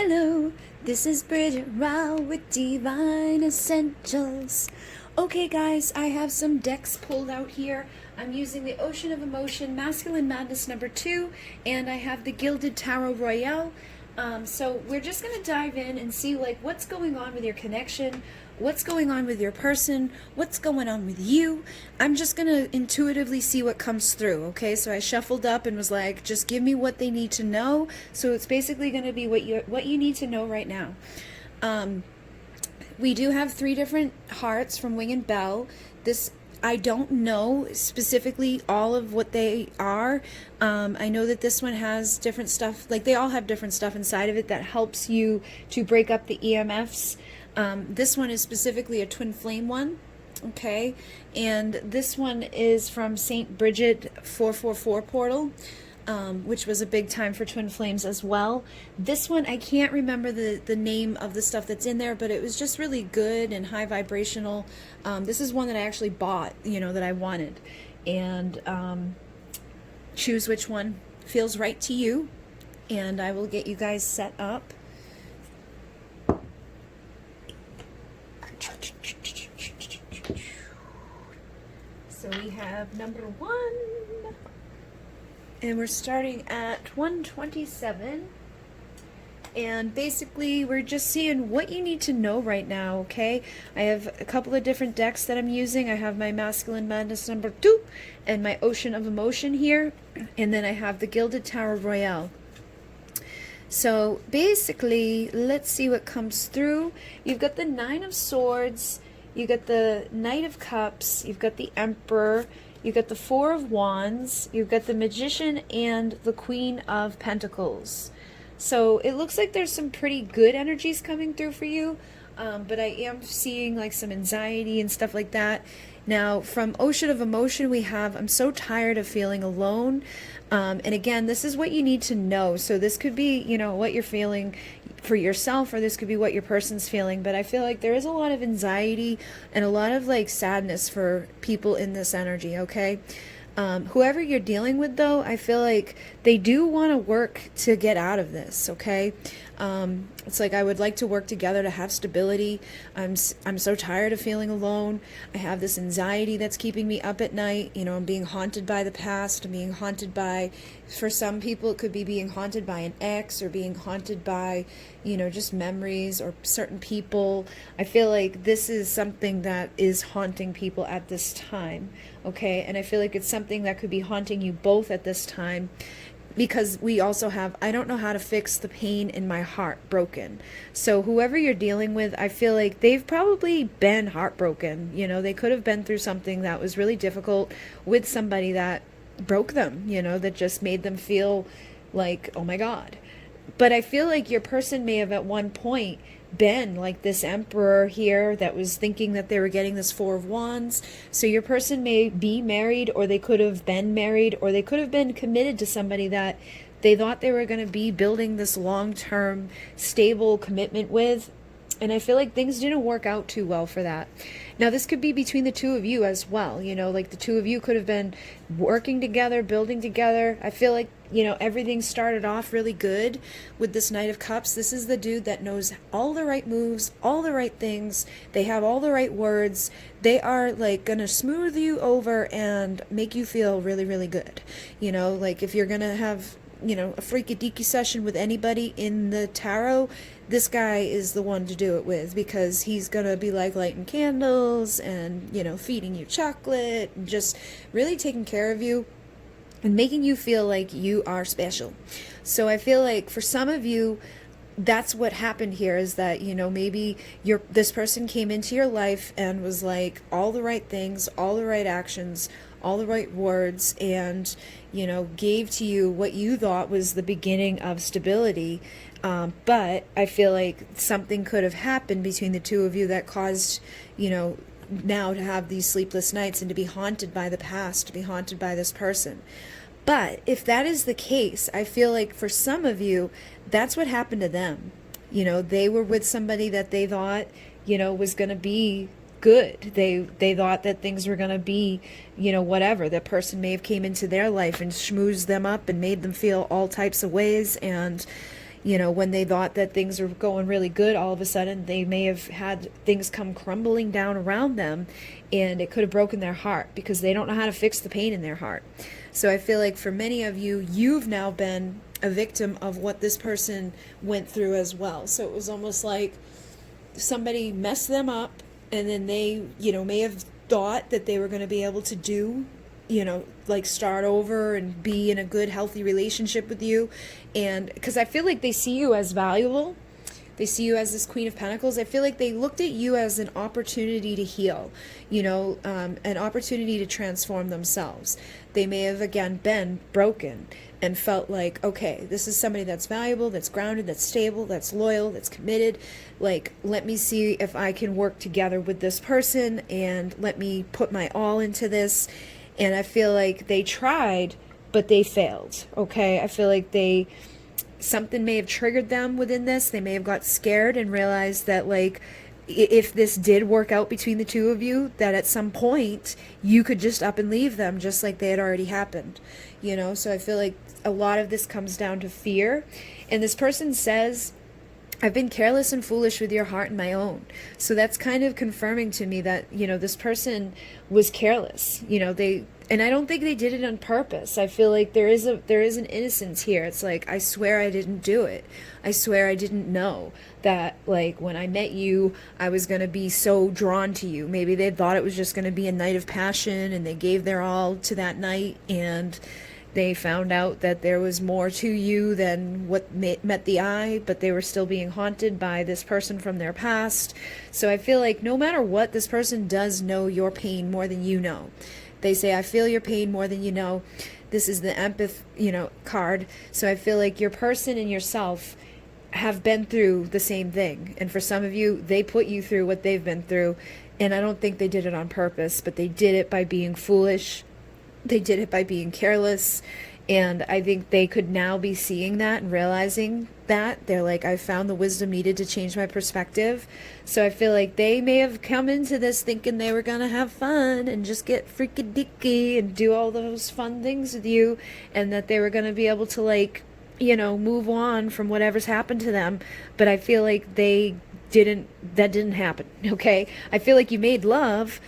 Hello, this is Bridget Rao with Divine Essentials. Okay guys, I have some decks pulled out here. I'm using the Ocean of Emotion Masculine Madness #2, and I have the Gilded Tarot Royale. So we're just going to dive in and see what's going on with your connection, what's going on with your person, what's going on with you. I'm just going to intuitively see what comes through, okay? So I shuffled up and was like, just give me what they need to know. So it's basically going to be what you need to know right now. We do have 3 different hearts from Wing and Bell. I don't know specifically all of what they are. I know that this one has different stuff, they all have different stuff inside of it that helps you to break up the EMFs. This one is specifically a twin flame one, okay? And this one is from St. Bridget 444 portal, which was a big time for twin flames as well. This one, I can't remember the name of the stuff that's in there, but it was just really good and high vibrational. This is one that I actually bought, that I wanted. And choose which one feels right to you, and I will get you guys set up. So we have number 1. And we're starting at 127. And basically, we're just seeing what you need to know right now, okay? I have a couple of different decks that I'm using. I have my Masculine Madness #2 and my Ocean of Emotion here. And then I have the Gilded Tarot Royale. So basically, let's see what comes through. You've got the 9 of Swords. You've got the Knight of Cups. You've got the Emperor. You've got the 4 of Wands, you've got the Magician, and the Queen of Pentacles. So it looks like there's some pretty good energies coming through for you, but I am seeing some anxiety and stuff like that. Now, from Ocean of Emotion, we have, I'm so tired of feeling alone. And again, this is what you need to know. So this could be, what you're feeling for yourself, or this could be what your person's feeling. But I feel like there is a lot of anxiety and a lot of sadness for people in this energy, okay? Whoever you're dealing with, though, I feel like they do want to work to get out of this, okay? It's I would like to work together to have stability. I'm so tired of feeling alone. I have this anxiety that's keeping me up at night. I'm being haunted by the past. I'm being haunted by, for some people, it could be being haunted by an ex, or being haunted by, just memories or certain people. I feel like this is something that is haunting people at this time, okay? And I feel like it's something that could be haunting you both at this time, because we also have, I don't know how to fix the pain in my heart broken. So whoever you're dealing with, I feel like they've probably been heartbroken. They could have been through something that was really difficult with somebody that broke them, that just made them feel like, oh my God. But I feel like your person may have at one point been like this Emperor here that was thinking that they were getting this 4 of Wands. So your person may be married, or they could have been married, or they could have been committed to somebody that they thought they were going to be building this long-term stable commitment with. And I feel like things didn't work out too well for that. Now, this could be between the 2 of you as well. The 2 of you could have been working together, building together. I feel like, everything started off really good with this Knight of Cups. This is the dude that knows all the right moves, all the right things. They have all the right words. They are, going to smooth you over and make you feel really, really good. If you're going to have, a freaky deaky session with anybody in the tarot, this guy is the one to do it with, because he's gonna be lighting candles and, feeding you chocolate and just really taking care of you and making you feel like you are special. So I feel like for some of you, that's what happened here, is that, maybe this person came into your life and was all the right things, all the right actions, all the right words, and, gave to you what you thought was the beginning of stability. But I feel like something could have happened between the 2 of you that caused, now to have these sleepless nights and to be haunted by the past, to be haunted by this person. But if that is the case, I feel like for some of you, that's what happened to them. They were with somebody that they thought, was going to be good. They thought that things were going to be, whatever. The person may have came into their life and schmoozed them up and made them feel all types of ways. And, You know, when they thought that things were going really good, all of a sudden they may have had things come crumbling down around them, and it could have broken their heart because they don't know how to fix the pain in their heart. So I feel like for many of you, you've now been a victim of what this person went through as well. So it was almost like somebody messed them up, and then they, you know, may have thought that they were going to be able to do, you know, like start over and be in a good, healthy relationship with you. And because I feel like they see you as valuable, they see you as this Queen of Pentacles. I feel like they looked at you as an opportunity to heal, you know, an opportunity to transform themselves. They may have, again, been broken and felt like, okay, this is somebody that's valuable, that's grounded, that's stable, that's loyal, that's committed. Like, let me see if I can work together with this person, and let me put my all into this. And I feel like they tried, but they failed, okay? I feel like something may have triggered them within this. They may have got scared and realized that, like, if this did work out between the two of you, that at some point you could just up and leave them, just like they had already happened, you know? So I feel like a lot of this comes down to fear. And this person says, I've been careless and foolish with your heart and my own. So that's kind of confirming to me that, you know, this person was careless. You know, and I don't think they did it on purpose. I feel like there is an innocence here. It's like, I swear I didn't do it. I swear I didn't know that, like, when I met you, I was going to be so drawn to you. Maybe they thought it was just going to be a night of passion, and they gave their all to that night, and they found out that there was more to you than what met the eye, but they were still being haunted by this person from their past. So I feel like no matter what, this person does know your pain more than you know. They say, I feel your pain more than you know. This is the empath, you know, card. So I feel like your person and yourself have been through the same thing. And for some of you, they put you through what they've been through. And I don't think they did it on purpose, but they did it by being foolish. They did it by being careless. And I think they could now be seeing that and realizing that. They're like, I found the wisdom needed to change my perspective. So I feel like they may have come into this thinking they were going to have fun and just get freaky dicky and do all those fun things with you, and that they were going to be able to, like, you know, move on from whatever's happened to them. But I feel like that didn't happen, okay? I feel like you made love,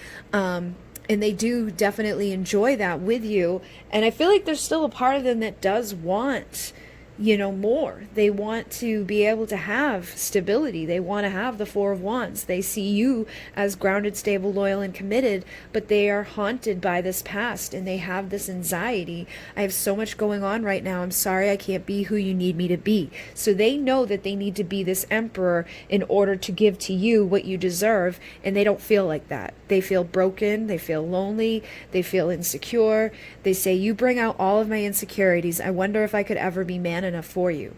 and they do definitely enjoy that with you. And I feel like there's still a part of them that does want, you know, more. They want to be able to have stability. They want to have the Four of Wands. They see you as grounded, stable, loyal, and committed, but they are haunted by this past, and they have this anxiety. I have so much going on right now. I'm sorry I can't be who you need me to be. So they know that they need to be this emperor in order to give to you what you deserve, and they don't feel like that. They feel broken. They feel lonely. They feel insecure. They say, you bring out all of my insecurities. I wonder if I could ever be man enough for you.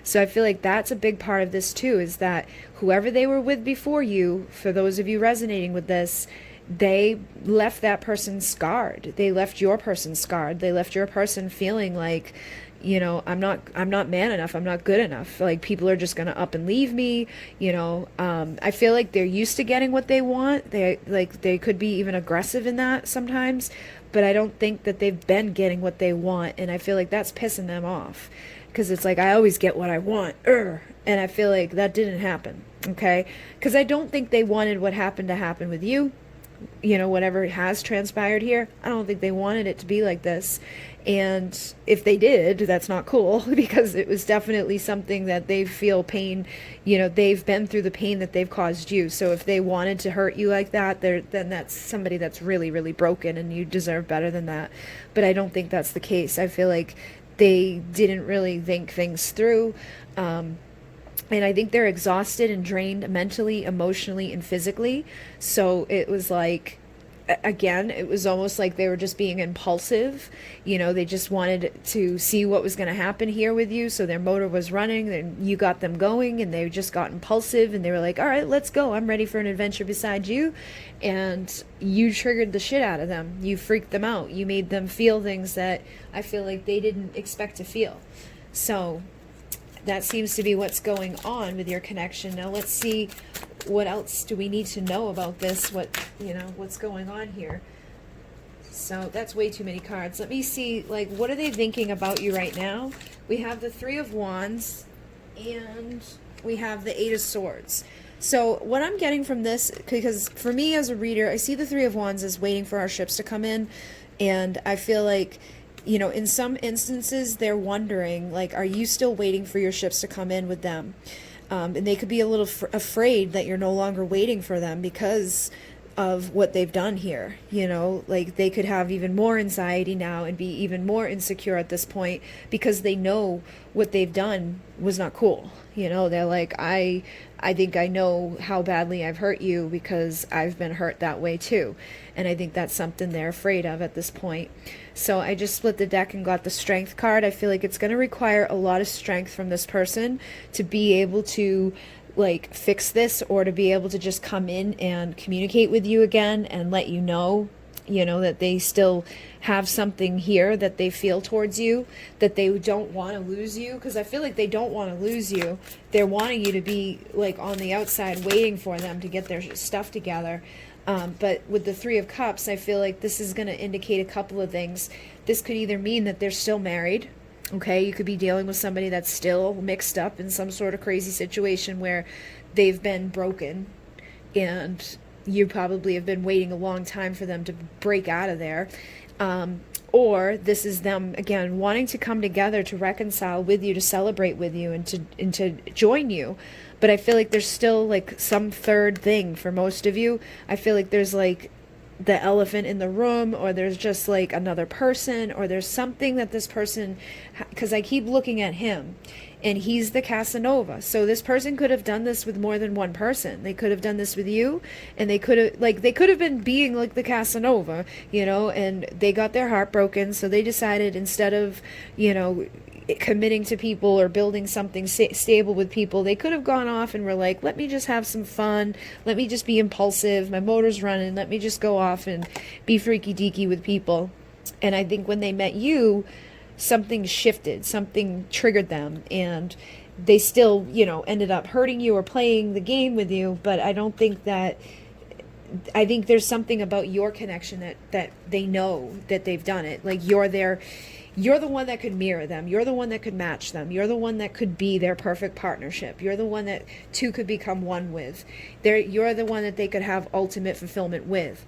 So I feel like that's a big part of this too, is that whoever they were with before you, for those of you resonating with this, they left that person scarred. They left your person scarred. They left your person feeling like, you know, I'm not man enough. I'm not good enough. Like, people are just going to up and leave me. You know, I feel like they're used to getting what they want. They could be even aggressive in that sometimes, but I don't think that they've been getting what they want. And I feel like that's pissing them off, because it's like, I always get what I want. And I feel like that didn't happen. Okay. Because I don't think they wanted what happened to happen with you. You know, whatever has transpired here, I don't think they wanted it to be like this. And if they did, that's not cool, because it was definitely something that they feel pain. You know, they've been through the pain that they've caused you. So if they wanted to hurt you like that, then that's somebody that's really, really broken, and you deserve better than that. But I don't think that's the case. I feel like they didn't really think things through. And I think they're exhausted and drained mentally, emotionally, and physically. So it was like, again, it was almost like they were just being impulsive. You know, they just wanted to see what was going to happen here with you. So their motor was running, and you got them going, and they just got impulsive, and they were like, all right, let's go. I'm ready for an adventure beside you. And you triggered the shit out of them. You freaked them out. You made them feel things that I feel like they didn't expect to feel. So that seems to be what's going on with your connection. Now let's see, what else do we need to know about this? What's going on here? So that's way too many cards. Let me see, like, what are they thinking about you right now? We have the Three of Wands, And we have the Eight of Swords. So what I'm getting from this, because for me as a reader, I see the Three of Wands as waiting for our ships to come in. And I feel like, you know, in some instances, they're wondering, like, are you still waiting for your ships to come in with them? And they could be a little afraid that you're no longer waiting for them because of what they've done here. You know, like they could have even more anxiety now and be even more insecure at this point because they know what they've done was not cool. You know, they're like, I think I know how badly I've hurt you because I've been hurt that way too. And I think that's something they're afraid of at this point. So I just split the deck and got the Strength card. I feel like it's going to require a lot of strength from this person to be able to like fix this, or to be able to just come in and communicate with you again and let you know that they still have something here that they feel towards you, that they don't want to lose you, because I feel like they don't want to lose you. They're wanting you to be like on the outside waiting for them to get their stuff together. But with the Three of Cups, I feel like this is going to indicate a couple of things. This could either mean that they're still married. Okay, you could be dealing with somebody that's still mixed up in some sort of crazy situation where they've been broken, and you probably have been waiting a long time for them to break out of there. Or this is them, again, wanting to come together to reconcile with you, to celebrate with you, and to join you. But I feel like there's still like some third thing for most of you. I feel like there's like the elephant in the room, or there's just like another person, or there's something that this person, because I keep looking at him and he's the Casanova. So this person could have done this with more than one person. They could have done this with you, and they could have been being like the Casanova, and they got their heart broken. So they decided, instead of, committing to people or building something stable with people, they could have gone off and were like, let me just have some fun, let me just be impulsive, my motor's running, let me just go off and be freaky deaky with people. And I think when they met you, something shifted, something triggered them, and they still ended up hurting you or playing the game with you. But I think there's something about your connection that they know that they've done it. Like you're the one that could mirror them. You're the one that could match them. You're the one that could be their perfect partnership. You're the one that two could become one with. You're the one that they could have ultimate fulfillment with.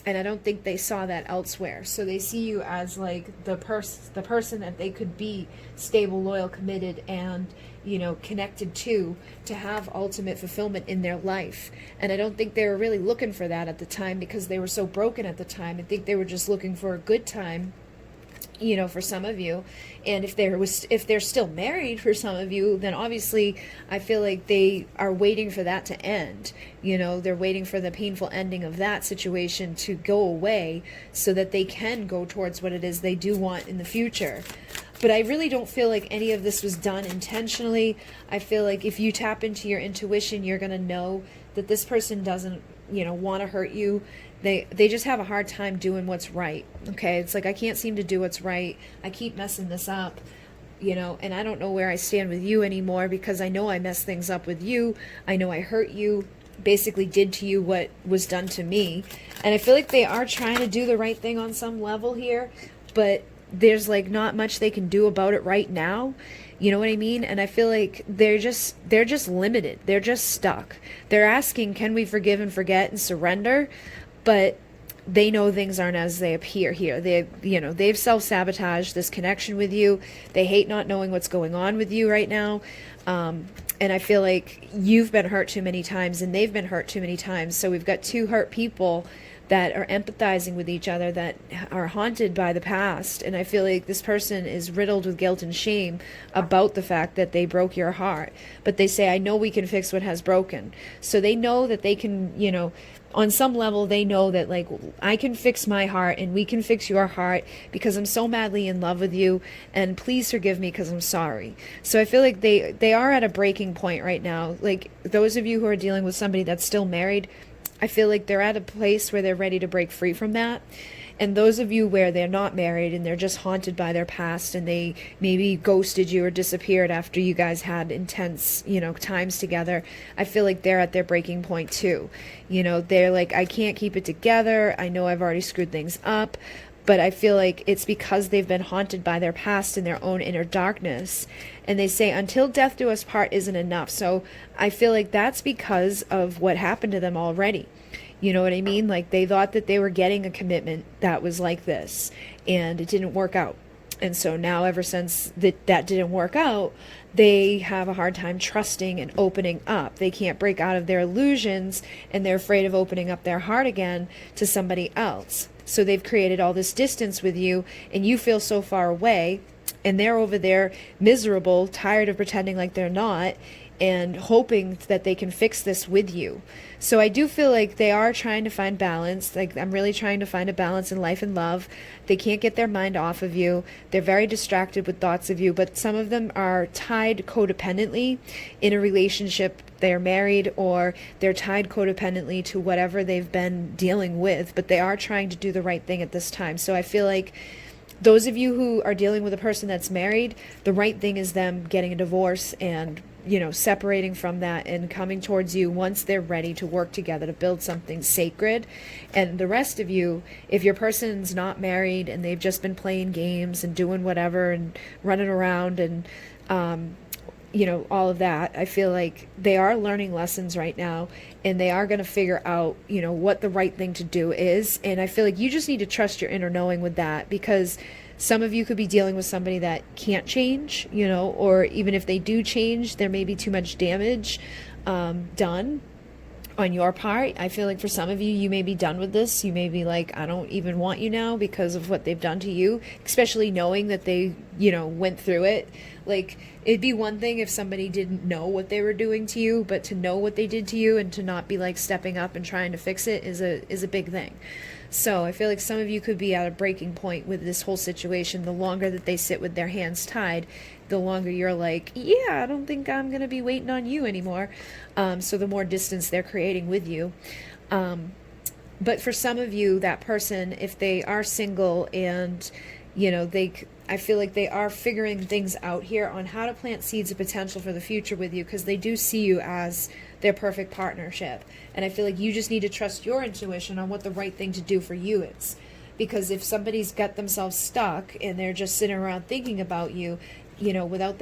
And I don't think they saw that elsewhere. So they see you as like the person that they could be stable, loyal, committed, and connected to have ultimate fulfillment in their life. And I don't think they were really looking for that at the time, because they were so broken at the time. I think they were just looking for a good time, for some of you. And if they're still married for some of you, then obviously I feel like they are waiting for that to end. They're waiting for the painful ending of that situation to go away so that they can go towards what it is they do want in the future. But I really don't feel like any of this was done intentionally. I feel like if you tap into your intuition, you're going to know that this person doesn't, want to hurt you. They just have a hard time doing what's right. Okay, it's like, I can't seem to do what's right. I keep messing this up, and I don't know where I stand with you anymore, because I know I messed things up with you. I know I hurt you, basically did to you what was done to me. And I feel like they are trying to do the right thing on some level here, but there's like not much they can do about it right now. You know what I mean? And I feel like they're just limited. They're just stuck. They're asking, can we forgive and forget and surrender? But they know things aren't as they appear here. They've self-sabotaged this connection with you. They hate not knowing what's going on with you right now. And I feel like you've been hurt too many times, and they've been hurt too many times. So we've got two hurt people that are empathizing with each other, that are haunted by the past. And I feel like this person is riddled with guilt and shame about the fact that they broke your heart. But they say, I know we can fix what has broken. So they know that they can, on some level, they know that, like, I can fix my heart and we can fix your heart because I'm so madly in love with you, and please forgive me because I'm sorry. So I feel like they are at a breaking point right now. Like, those of you who are dealing with somebody that's still married, I feel like they're at a place where they're ready to break free from that. And those of you where they're not married and they're just haunted by their past, and they maybe ghosted you or disappeared after you guys had intense, times together, I feel like they're at their breaking point too. They're like, I can't keep it together. I know I've already screwed things up, but I feel like it's because they've been haunted by their past and their own inner darkness. And they say, until death do us part isn't enough. So I feel like that's because of what happened to them already. You know what I mean? Like, they thought that they were getting a commitment that was like this, and it didn't work out. And so now, ever since that didn't work out, they have a hard time trusting and opening up. They can't break out of their illusions, and they're afraid of opening up their heart again to somebody else. So they've created all this distance with you, and you feel so far away, and they're over there miserable, tired of pretending like they're not, and hoping that they can fix this with you. So I do feel like they are trying to find balance. Like, I'm really trying to find a balance in life and love. They can't get their mind off of you. They're very distracted with thoughts of you, but some of them are tied codependently in a relationship. They're married, or they're tied codependently to whatever they've been dealing with, but they are trying to do the right thing at this time. So I feel like those of you who are dealing with a person that's married, the right thing is them getting a divorce and, you know, separating from that and coming towards you once they're ready to work together to build something sacred. And the rest of you, if your person's not married and they've just been playing games and doing whatever and running around and, you know, all of that, I feel like they are learning lessons right now, and they are going to figure out, you know, what the right thing to do is. And I feel like you just need to trust your inner knowing with that, because some of you could be dealing with somebody that can't change, you know, or even if they do change, there may be too much damage done on your part. I feel like for some of you, you may be done with this. You may be like, I don't even want you now because of what they've done to you, especially knowing that they, you know, went through it. Like, it'd be one thing if somebody didn't know what they were doing to you, but to know what they did to you and to not be like stepping up and trying to fix it is a big thing. So I feel like some of you could be at a breaking point with this whole situation. The longer that they sit with their hands tied, the longer you're like, yeah, I don't think I'm going to be waiting on you anymore. So the more distance they're creating with you. But for some of you, that person, if they are single and, you know, I feel like they are figuring things out here on how to plant seeds of potential for the future with you, because they do see you as their perfect partnership. And I feel like you just need to trust your intuition on what the right thing to do for you is. Because if somebody's got themselves stuck and they're just sitting around thinking about you, you know, without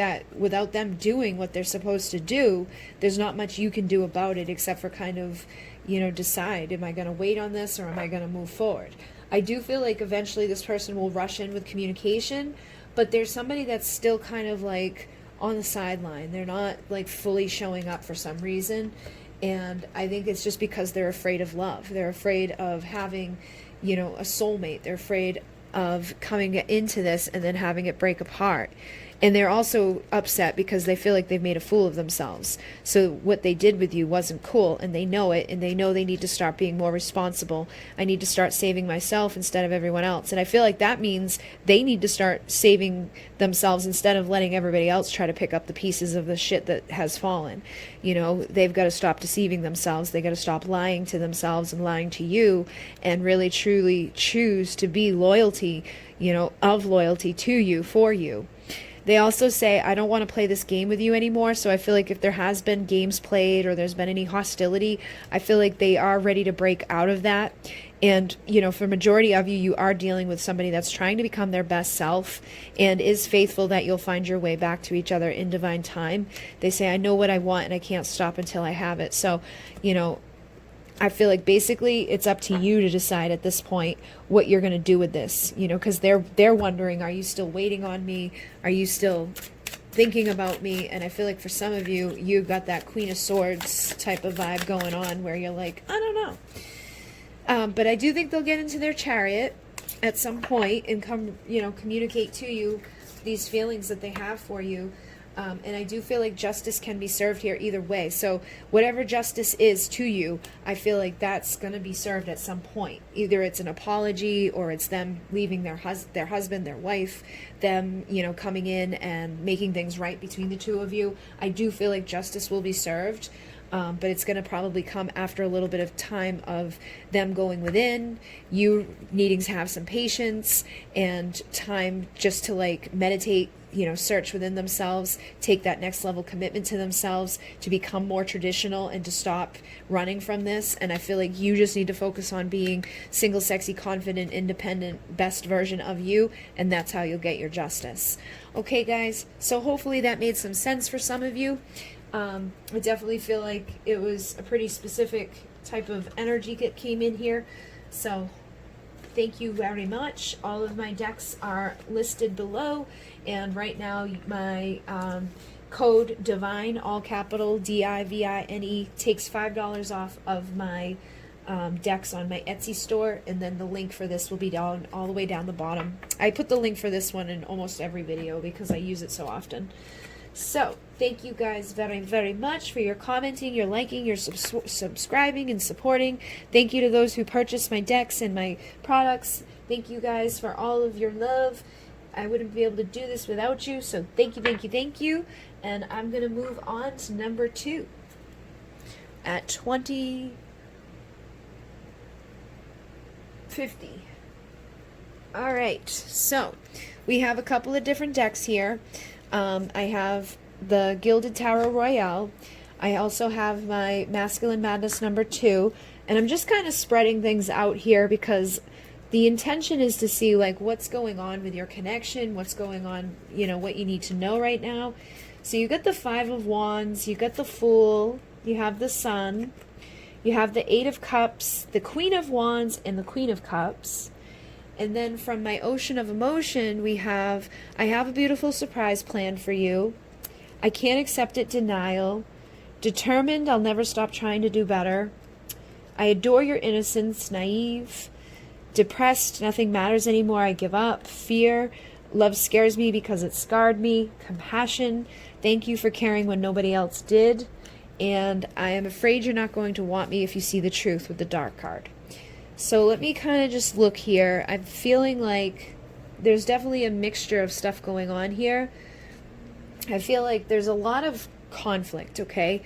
them doing what they're supposed to do, there's not much you can do about it except for kind of, you know, decide, am I going to wait on this or am I going to move forward? I do feel like eventually this person will rush in with communication, but there's somebody that's still kind of like on the sideline. They're not like fully showing up for some reason. And I think it's just because they're afraid of love. They're afraid of having, you know, a soulmate. They're afraid of coming into this and then having it break apart. And they're also upset because they feel like they've made a fool of themselves. So what they did with you wasn't cool, and they know it, and they know they need to start being more responsible. I need to start saving myself instead of everyone else. And I feel like that means they need to start saving themselves instead of letting everybody else try to pick up the pieces of the shit that has fallen. You know, they've got to stop deceiving themselves. They got to stop lying to themselves and lying to you, and really truly choose to be loyalty, you know, of loyalty to you, for you. They also say, I don't want to play this game with you anymore. So I feel like if there has been games played or there's been any hostility, I feel like they are ready to break out of that. And, you know, for majority of you, you are dealing with somebody that's trying to become their best self and is faithful that you'll find your way back to each other in divine time. They say, I know what I want and I can't stop until I have it. So, you know, I feel like basically it's up to you to decide at this point what you're going to do with this, you know, because they're wondering, are you still waiting on me? Are you still thinking about me? And I feel like for some of you, you've got that Queen of Swords type of vibe going on where you're like, I don't know. But I do think they'll get into their chariot at some point and come, you know, communicate to you these feelings that they have for you. And I do feel like justice can be served here either way. So whatever justice is to you, I feel like that's going to be served at some point. Either it's an apology or it's them leaving their husband, their wife, them, you know, coming in and making things right between the two of you. I do feel like justice will be served. But it's going to probably come after a little bit of time of them going within, you needing to have some patience and time just to like meditate search within themselves, take that next level commitment to themselves, to become more traditional and to stop running from this. And I feel like you just need to focus on being single, sexy, confident, independent, best version of you, and that's how you'll get your justice. Okay, guys, so hopefully that made some sense for some of you. I definitely feel like it was a pretty specific type of energy that came in here. So thank you very much. All of my decks are listed below, and right now my code DIVINE, all capital DIVINE, takes $5 off of my decks on my Etsy store, and then the link for this will be down all the way down the bottom. I put the link for this one in almost every video because I use it so often. So thank you guys very, very much for your commenting, your liking, your subscribing and supporting. Thank you to those who purchased my decks and my products. Thank you guys for all of your love. I wouldn't be able to do this without you, so thank you, thank you, thank you. And I'm going to move on to number 2 at 2050. All right, so we have a couple of different decks here. I have the Gilded Tarot Royale. I also have my Masculine Madness number 2, and I'm just kind of spreading things out here because the intention is to see like what's going on with your connection, what's going on, what you need to know right now. So you got the 5 of Wands, you got the Fool, you have the Sun, you have the 8 of Cups, the Queen of Wands, and the Queen of Cups. And then from my Ocean of Emotion, I have a beautiful surprise planned for you. I can't accept it, denial. Determined, I'll never stop trying to do better. I adore your innocence, naive. Depressed, nothing matters anymore, I give up. Fear, love scares me because it scarred me. Compassion, thank you for caring when nobody else did. And I am afraid you're not going to want me if you see the truth with the Dark card. So let me kind of just look here. I'm feeling like there's definitely a mixture of stuff going on here. I feel like there's a lot of conflict, okay?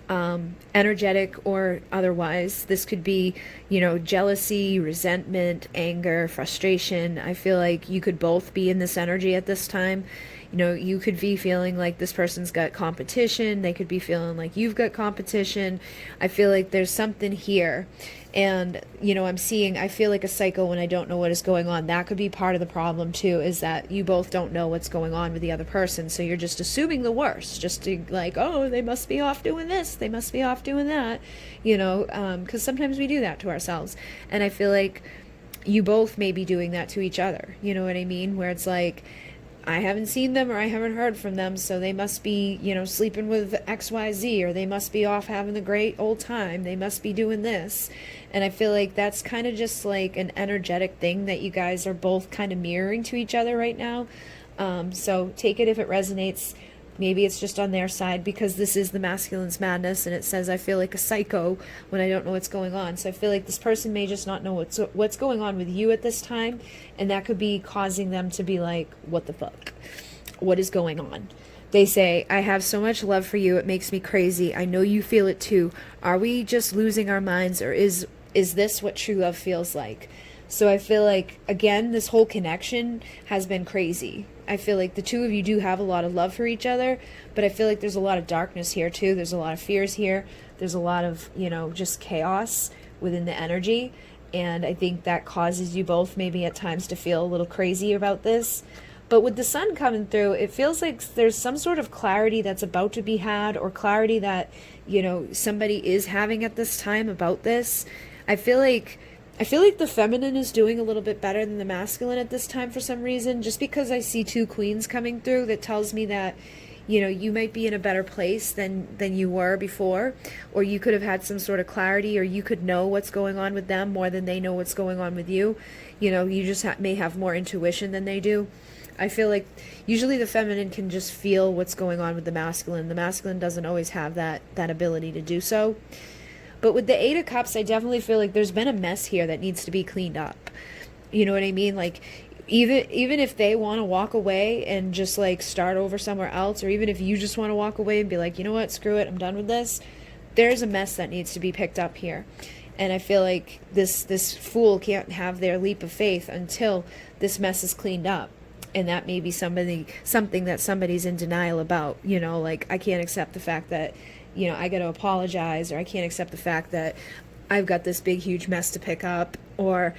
Energetic or otherwise. This could be, jealousy, resentment, anger, frustration. I feel like you could both be in this energy at this time. You could be feeling like this person's got competition. They could be feeling like you've got competition. I feel like there's something here. And, I feel like a psycho when I don't know what is going on. That could be part of the problem too, is that you both don't know what's going on with the other person. So you're just assuming the worst, just to like, oh, they must be off doing this. They must be off doing that, because sometimes we do that to ourselves. And I feel like you both may be doing that to each other. You know what I mean? Where it's like, I haven't seen them or I haven't heard from them, so they must be, sleeping with XYZ, or they must be off having the great old time. They must be doing this. And I feel like that's kind of just like an energetic thing that you guys are both kind of mirroring to each other right now. So take it if it resonates. Maybe it's just on their side, because this is the Masculine's Madness, and it says I feel like a psycho when I don't know what's going on. So I feel like this person may just not know what's going on with you at this time, and that could be causing them to be like, what the fuck? What is going on? They say, I have so much love for you, it makes me crazy. I know you feel it too. Are we just losing our minds, or is this what true love feels like? So I feel like, again, this whole connection has been crazy. I feel like the two of you do have a lot of love for each other, but I feel like there's a lot of darkness here too. There's a lot of fears here. There's a lot of, just chaos within the energy. And I think that causes you both maybe at times to feel a little crazy about this. But with the Sun coming through, it feels like there's some sort of clarity that's about to be had, or clarity that, somebody is having at this time about this. I feel like the feminine is doing a little bit better than the masculine at this time for some reason, just because I see 2 queens coming through. That tells me that, you might be in a better place than you were before, or you could have had some sort of clarity, or you could know what's going on with them more than they know what's going on with you. You just may have more intuition than they do. I feel like usually the feminine can just feel what's going on with the masculine. The masculine doesn't always have that ability to do so. But with the 8 of Cups, I definitely feel like there's been a mess here that needs to be cleaned up. You know what I mean? Like, even if they want to walk away and just like start over somewhere else, or even if you just want to walk away and be like, you know what, screw it, I'm done with this, there's a mess that needs to be picked up here. And I feel like this Fool can't have their leap of faith until this mess is cleaned up. and that may be something that somebody's in denial about, you know, like, I can't accept the fact that, you know, I got to apologize, or I can't accept the fact that I've got this big huge mess to pick up, or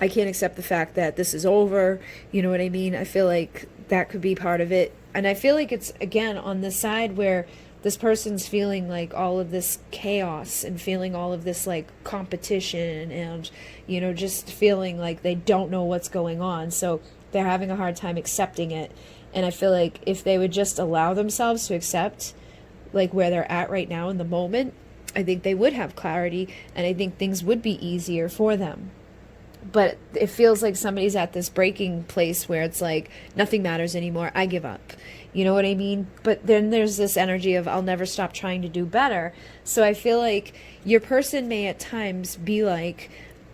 I can't accept the fact that this is over. You know what I mean? I feel like that could be part of it. And I feel like it's, again, on the side where this person's feeling like all of this chaos and feeling all of this like competition and, you know, just feeling like they don't know what's going on. So they're having a hard time accepting it. And I feel like if they would just allow themselves to accept like where they're at right now in the moment, I think they would have clarity, and I think things would be easier for them. But it feels like somebody's at this breaking place where it's like, nothing matters anymore, I give up. You know what I mean? But then there's this energy of, I'll never stop trying to do better. So I feel like your person may at times be like,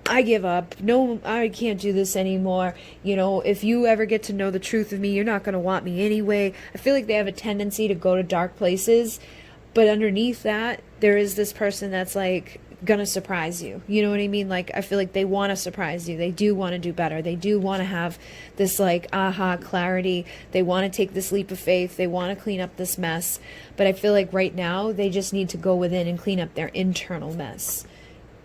I give up. No, I can't do this anymore. You know, if you ever get to know the truth of me, you're not going to want me anyway. I feel like they have a tendency to go to dark places. But underneath that, there is this person that's like gonna surprise you. You know what I mean? Like, I feel like they want to surprise you. They do want to do better. They do want to have this like aha clarity. They want to take this leap of faith. They want to clean up this mess. But I feel like right now they just need to go within and clean up their internal mess.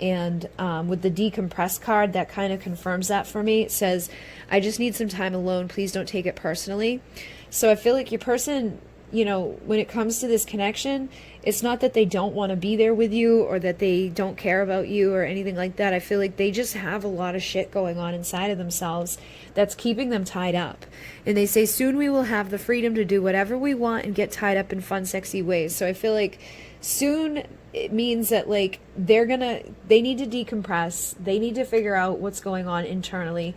And with the decompress card, that kind of confirms that for me. It says, I just need some time alone. Please don't take it personally. So I feel like your person, you know, when it comes to this connection, it's not that they don't want to be there with you or that they don't care about you or anything like that. I feel like they just have a lot of shit going on inside of themselves that's keeping them tied up. And they say, soon we will have the freedom to do whatever we want and get tied up in fun, sexy ways. So I feel like soon, it means that like they need to decompress. They need to figure out what's going on internally.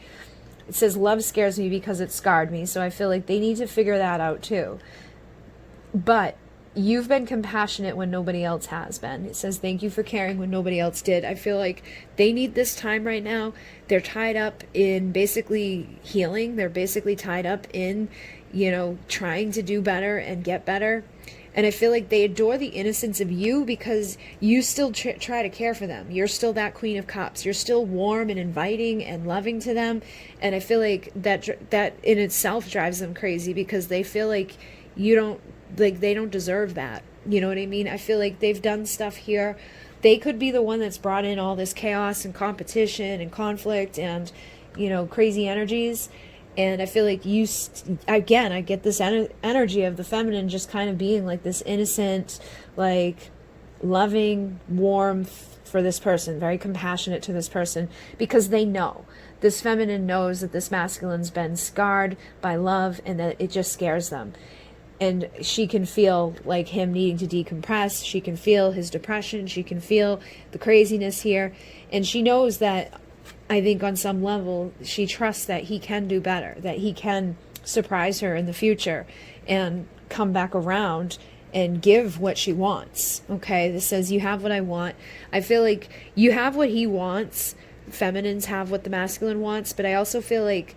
It says, love scares me because it scarred me. So I feel like they need to figure that out too. But you've been compassionate when nobody else has been. It says, thank you for caring when nobody else did. I feel like they need this time right now. They're tied up in basically healing. They're basically tied up in, you know, trying to do better and get better. And I feel like they adore the innocence of you because you still try to care for them. You're still that Queen of Cups. You're still warm and inviting and loving to them. And I feel like that in itself drives them crazy because they feel like they don't deserve that. You know what I mean? I feel like they've done stuff here. They could be the one that's brought in all this chaos and competition and conflict and, you know, crazy energies. And I feel like again, I get this energy of the feminine just kind of being like this innocent, like loving warmth for this person, very compassionate to this person, because they know. This feminine knows that this masculine's been scarred by love and that it just scares them. And she can feel like him needing to decompress. She can feel his depression. She can feel the craziness here. And she knows that, I think on some level, she trusts that he can do better, that he can surprise her in the future and come back around and give what she wants. Okay, this says, you have what I want. I feel like you have what he wants. Feminines have what the masculine wants, but I also feel like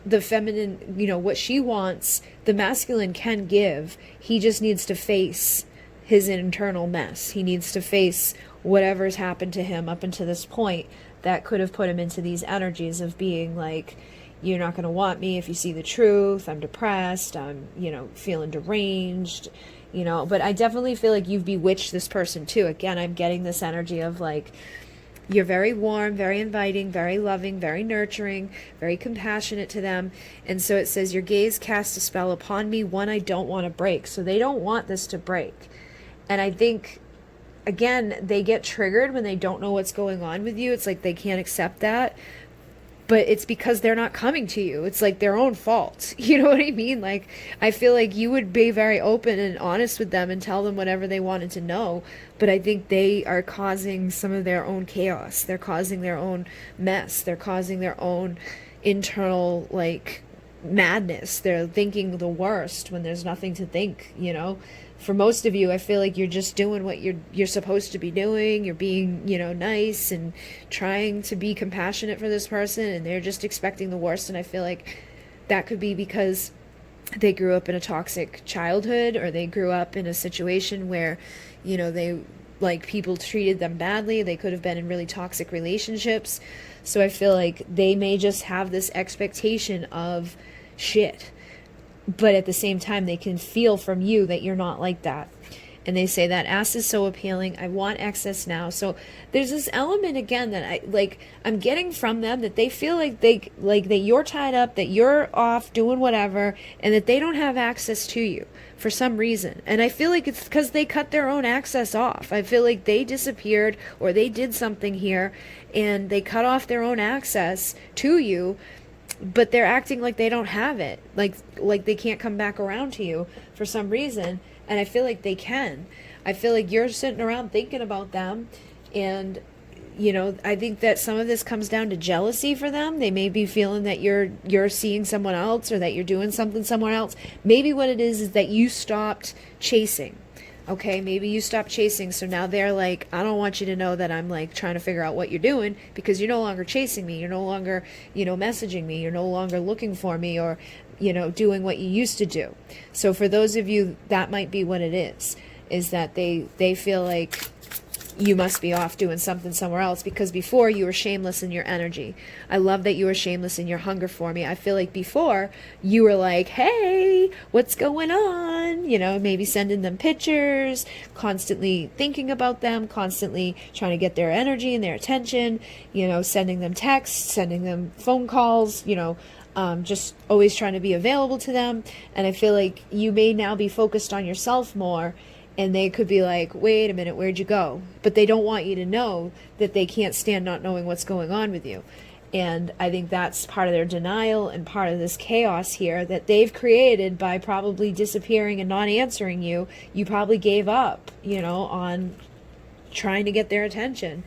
the feminine, you know, what she wants, the masculine can give. He just needs to face his internal mess. He needs to face whatever's happened to him up until this point that could have put him into these energies of being like, you're not going to want me if you see the truth. I'm depressed. I'm, you know, feeling deranged, you know. But I definitely feel like you've bewitched this person too. Again, I'm getting this energy of like, you're very warm, very inviting, very loving, very nurturing, very compassionate to them. And so it says, your gaze cast a spell upon me, one I don't want to break. So they don't want this to break. And I think, again, they get triggered when they don't know what's going on with you. It's like they can't accept that. But it's because they're not coming to you. It's like their own fault. You know what I mean? Like, I feel like you would be very open and honest with them and tell them whatever they wanted to know. But I think they are causing some of their own chaos. They're causing their own mess. They're causing their own internal, like, madness. They're thinking the worst when there's nothing to think, you know? For most of you, I feel like you're just doing what you're supposed to be doing. You're being, you know, nice and trying to be compassionate for this person, and they're just expecting the worst. And I feel like that could be because they grew up in a toxic childhood, or they grew up in a situation where, you know, they, like, people treated them badly. They could have been in really toxic relationships. So I feel like they may just have this expectation of shit. But at the same time, they can feel from you that you're not like that. And they say that ass is so appealing. I want access now. So there's this element again that I'm getting from them, that they feel like that you're tied up, that you're off doing whatever, and that they don't have access to you for some reason. And I feel like it's because they cut their own access off. I feel like they disappeared, or they did something here and they cut off their own access to you, but they're acting like they don't have it, like they can't come back around to you for some reason. And I feel like they can. I feel like you're sitting around thinking about them, and I think that some of this comes down to jealousy for them. They may be feeling that you're seeing someone else, or that you're doing something somewhere else. Maybe what it is that you stopped chasing. Okay, maybe you stopped chasing, so now they're like, I don't want you to know that I'm like trying to figure out what you're doing, because you're no longer chasing me, you're no longer, messaging me, you're no longer looking for me, or, doing what you used to do. So for those of you, that might be what it is that they feel like you must be off doing something somewhere else, because before you were shameless in your energy. I love that you were shameless in your hunger for me. I feel like before you were like, hey, what's going on? Maybe sending them pictures, constantly thinking about them, constantly trying to get their energy and their attention, sending them texts, sending them phone calls, just always trying to be available to them. And I feel like you may now be focused on yourself more, and they could be like, wait a minute, where'd you go? But they don't want you to know that they can't stand not knowing what's going on with you. And I think that's part of their denial and part of this chaos here that they've created by probably disappearing and not answering you. You probably gave up, on trying to get their attention.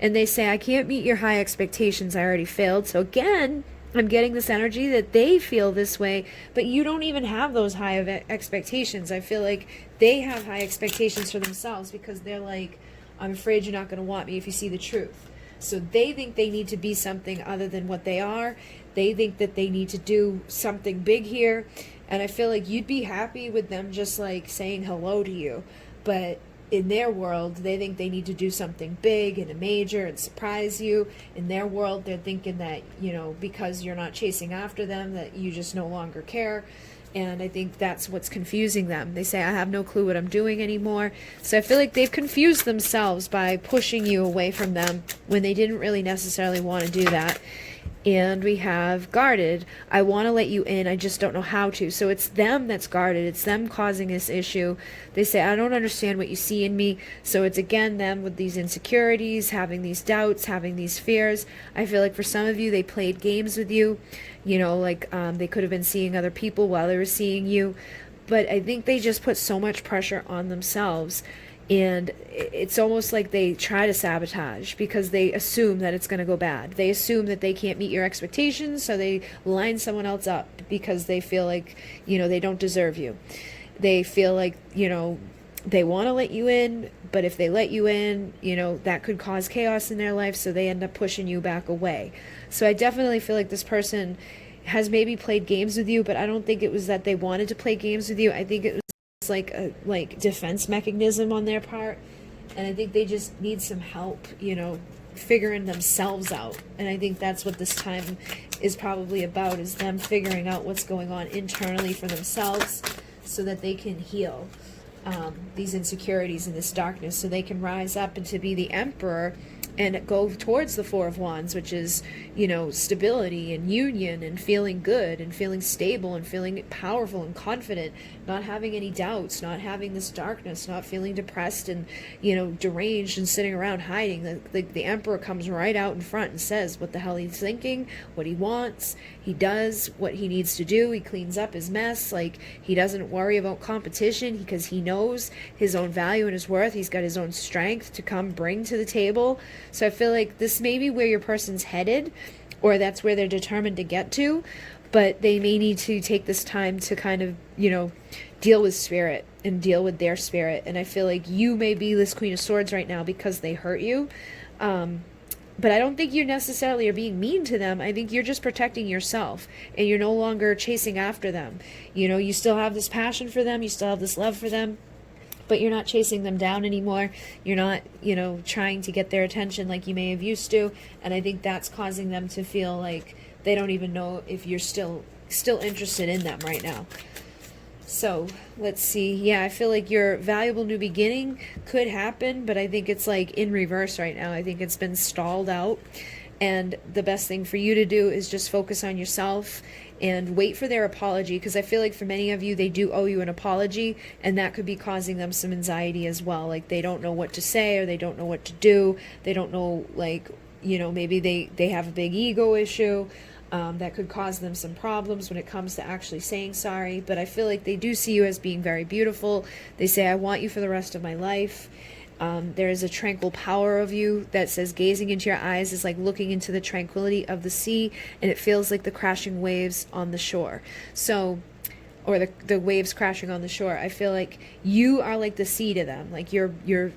And they say, I can't meet your high expectations. I already failed. So again, I'm getting this energy that they feel this way, but you don't even have those high of expectations. I feel like they have high expectations for themselves, because they're like, I'm afraid you're not going to want me if you see the truth. So they think they need to be something other than what they are. They think that they need to do something big here. And I feel like you'd be happy with them just like saying hello to you. But in their world, they think they need to do something big and a major and surprise you. In their world, they're thinking that, because you're not chasing after them, that you just no longer care. And I think that's what's confusing them. They say, I have no clue what I'm doing anymore. So I feel like they've confused themselves by pushing you away from them when they didn't really necessarily want to do that. And we have guarded. I want to let you in, I just don't know how to. So it's them that's guarded. It's them causing this issue. They say, I don't understand what you see in me. So it's again them with these insecurities, having these doubts, having these fears. I feel like for some of you, they played games with you. They could have been seeing other people while they were seeing you. But I think they just put so much pressure on themselves. And it's almost like they try to sabotage, because they assume that it's going to go bad. They assume that they can't meet your expectations, so they line someone else up because they feel like, they don't deserve you. They feel like, they want to let you in, but if they let you in, that could cause chaos in their life, so they end up pushing you back away. So I definitely feel like this person has maybe played games with you, but I don't think it was that they wanted to play games with you. I think it was like a defense mechanism on their part, and I think they just need some help, figuring themselves out. And I think that's what this time is probably about, is them figuring out what's going on internally for themselves, so that they can heal these insecurities and this darkness, so they can rise up and to be the emperor and go towards the Four of Wands, which is, stability and union and feeling good and feeling stable and feeling powerful and confident, not having any doubts, not having this darkness, not feeling depressed and, deranged and sitting around hiding. The Emperor comes right out in front and says what the hell he's thinking, what he wants. He does what he needs to do. He cleans up his mess. He doesn't worry about competition, because he knows his own value and his worth. He's got his own strength to come bring to the table. So I feel like this may be where your person's headed, or that's where they're determined to get to, but they may need to take this time to kind of, deal with spirit and deal with their spirit. And I feel like you may be this Queen of Swords right now because they hurt you. But I don't think you necessarily are being mean to them. I think you're just protecting yourself, and you're no longer chasing after them. You still have this passion for them. You still have this love for them. But you're not chasing them down anymore. You're not, trying to get their attention like you may have used to. And I think that's causing them to feel like they don't even know if you're still still interested in them right now. So let's see. Yeah, I feel like your valuable new beginning could happen, but I think it's like in reverse right now. I think it's been stalled out. And the best thing for you to do is just focus on yourself and wait for their apology, because I feel like for many of you, they do owe you an apology, and that could be causing them some anxiety as well. Like they don't know what to say, or they don't know what to do. They don't know, like, you know, maybe they have a big ego issue. That could cause them some problems when it comes to actually saying sorry. But I feel like they do see you as being very beautiful. They say, I want you for the rest of my life. There is a tranquil power of you that says gazing into your eyes is like looking into the tranquility of the sea, and it feels like the crashing waves on the shore. So, or the waves crashing on the shore. I feel like you are like the sea to them. Like you're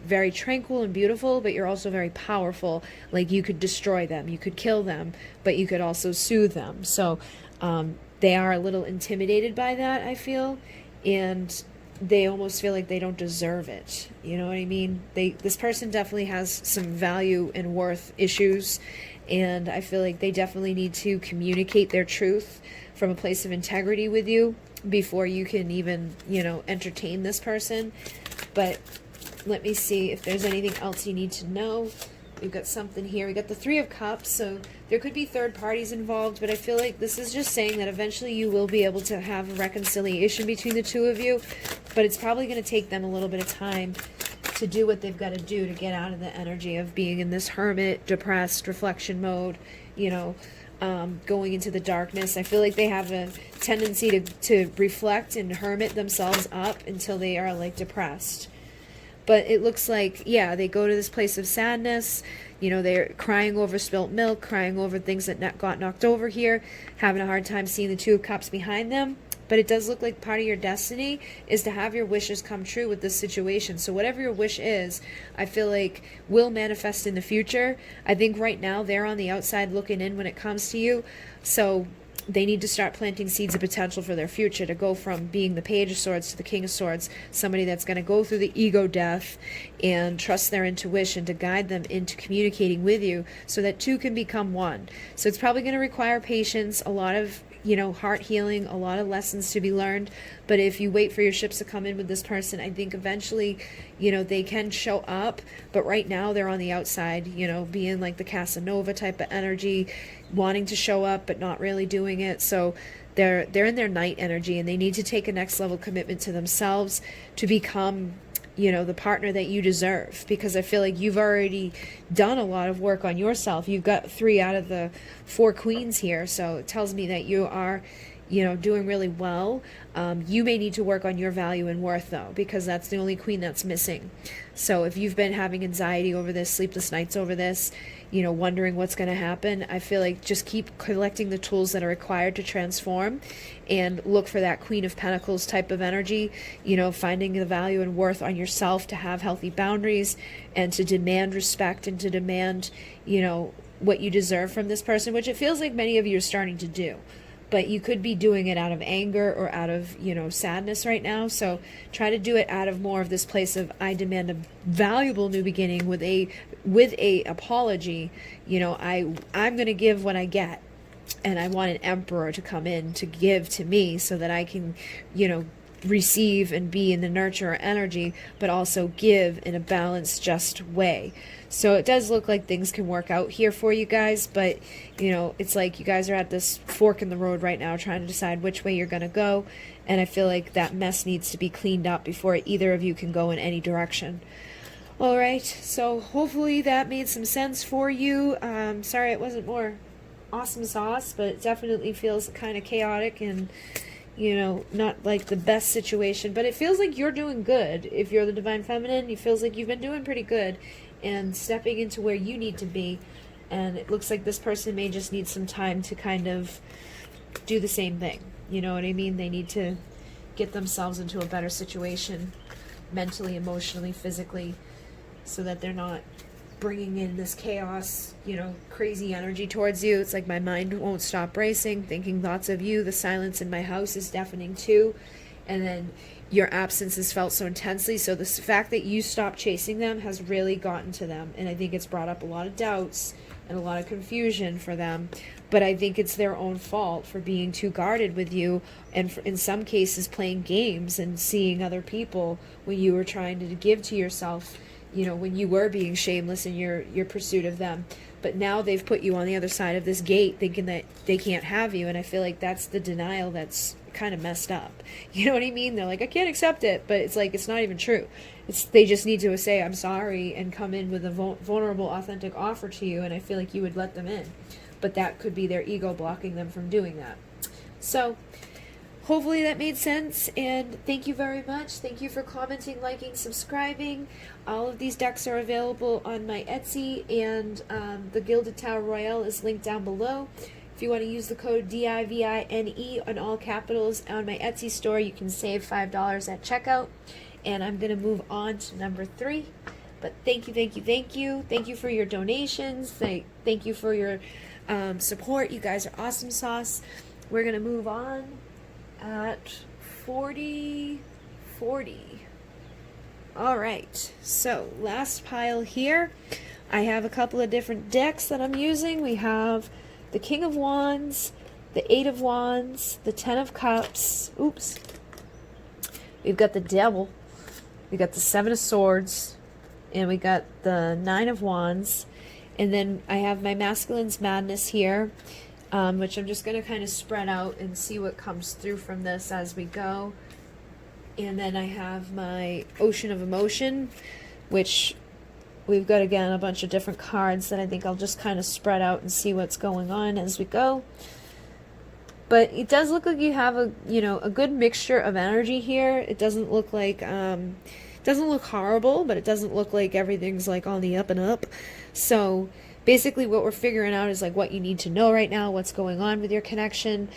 very tranquil and beautiful, but you're also very powerful. Like you could destroy them, you could kill them, but you could also soothe them. So they are a little intimidated by that, I feel, and they almost feel like they don't deserve it. You know what I mean? This person definitely has some value and worth issues, and I feel like they definitely need to communicate their truth from a place of integrity with you before you can even, you know, entertain this person. But let me see if there's anything else you need to know. We've got something here. We got the Three of Cups, so there could be third parties involved, but I feel like this is just saying that eventually you will be able to have a reconciliation between the two of you, but it's probably going to take them a little bit of time to do what they've got to do to get out of the energy of being in this hermit, depressed, reflection mode, you know, going into the darkness. I feel like they have a tendency to reflect and hermit themselves up until they are like depressed. But it looks like, yeah, they go to this place of sadness. You know, they're crying over spilt milk, crying over things that got knocked over here, having a hard time seeing the Two of Cups behind them. But it does look like part of your destiny is to have your wishes come true with this situation. So whatever your wish is, I feel like will manifest in the future. I think right now they're on the outside looking in when it comes to you. So they need to start planting seeds of potential for their future, to go from being the Page of Swords to the King of Swords, somebody that's going to go through the ego death and trust their intuition to guide them into communicating with you so that two can become one. So it's probably going to require patience, a lot of, you know, heart healing, a lot of lessons to be learned. But if you wait for your ships to come in with this person, I think eventually, you know, they can show up. But right now they're on the outside, you know, being like the Casanova type of energy, wanting to show up but not really doing it. So they're in their night energy, and they need to take a next level commitment to themselves to become, you know, the partner that you deserve, because I feel like you've already done a lot of work on yourself. You've got 3 out of the 4 queens here, so it tells me that you are, you know, doing really well. You may need to work on your value and worth, though, because that's the only queen that's missing. So if you've been having anxiety over this, sleepless nights over this, you know, wondering what's going to happen, I feel like just keep collecting the tools that are required to transform, and look for that Queen of Pentacles type of energy, you know, finding the value and worth on yourself to have healthy boundaries and to demand respect and to demand, you know, what you deserve from this person, which it feels like many of you are starting to do. But you could be doing it out of anger or out of, you know, sadness right now. So try to do it out of more of this place of, I demand a valuable new beginning with a apology. You know, I'm going to give what I get, and I want an emperor to come in to give to me so that I can, you know, receive and be in the nurturer energy, but also give in a balanced, just way. So it does look like things can work out here for you guys, but, you know, it's like you guys are at this fork in the road right now trying to decide which way you're going to go, and I feel like that mess needs to be cleaned up before either of you can go in any direction. All right, so hopefully that made some sense for you. Sorry it wasn't more awesome sauce, but it definitely feels kind of chaotic and, you know, not like the best situation, but it feels like you're doing good. If you're the Divine Feminine, it feels like you've been doing pretty good and stepping into where you need to be. And it looks like this person may just need some time to kind of do the same thing. You know what I mean? They need to get themselves into a better situation, mentally, emotionally, physically, so that they're not bringing in this chaos, you know, crazy energy towards you. It's like my mind won't stop racing, thinking thoughts of you. The silence in my house is deafening too. And then, your absence is felt so intensely. So the fact that you stopped chasing them has really gotten to them. And I think it's brought up a lot of doubts and a lot of confusion for them. But I think it's their own fault for being too guarded with you, and in some cases playing games and seeing other people when you were trying to give to yourself, you know, when you were being shameless in your pursuit of them. But now they've put you on the other side of this gate thinking that they can't have you. And I feel like that's the denial that's kind of messed up. You know what I mean? They're like, I can't accept it. But it's like, it's not even true. They just need to say, I'm sorry, and come in with a vulnerable, authentic offer to you. And I feel like you would let them in. But that could be their ego blocking them from doing that. So hopefully that made sense, and thank you very much. Thank you for commenting, liking, subscribing. All of these decks are available on my Etsy, and the Gilded Tower Royale is linked down below. If you want to use the code DIVINE on all capitals on my Etsy store, you can save $5 at checkout. And I'm going to move on to number 3. But thank you, thank you, thank you. Thank you for your donations. Thank you for your support. You guys are awesome sauce. We're going to move on at 40. All right, so last pile here. I have a couple of different decks that I'm using. We have the King of Wands, the 8 of Wands, the 10 of Cups. Oops. We've got the Devil. We got the 7 of Swords, and we got the 9 of Wands. And then I have my Masculine's Madness here, which I'm just going to kind of spread out and see what comes through from this as we go. And then I have my Ocean of Emotion, which we've got, again, a bunch of different cards that I think I'll just kind of spread out and see what's going on as we go. But it does look like you have a good mixture of energy here. It doesn't look like, it doesn't look horrible, but it doesn't look like everything's like on the up and up. So basically what we're figuring out is like what you need to know right now, what's going on with your connection.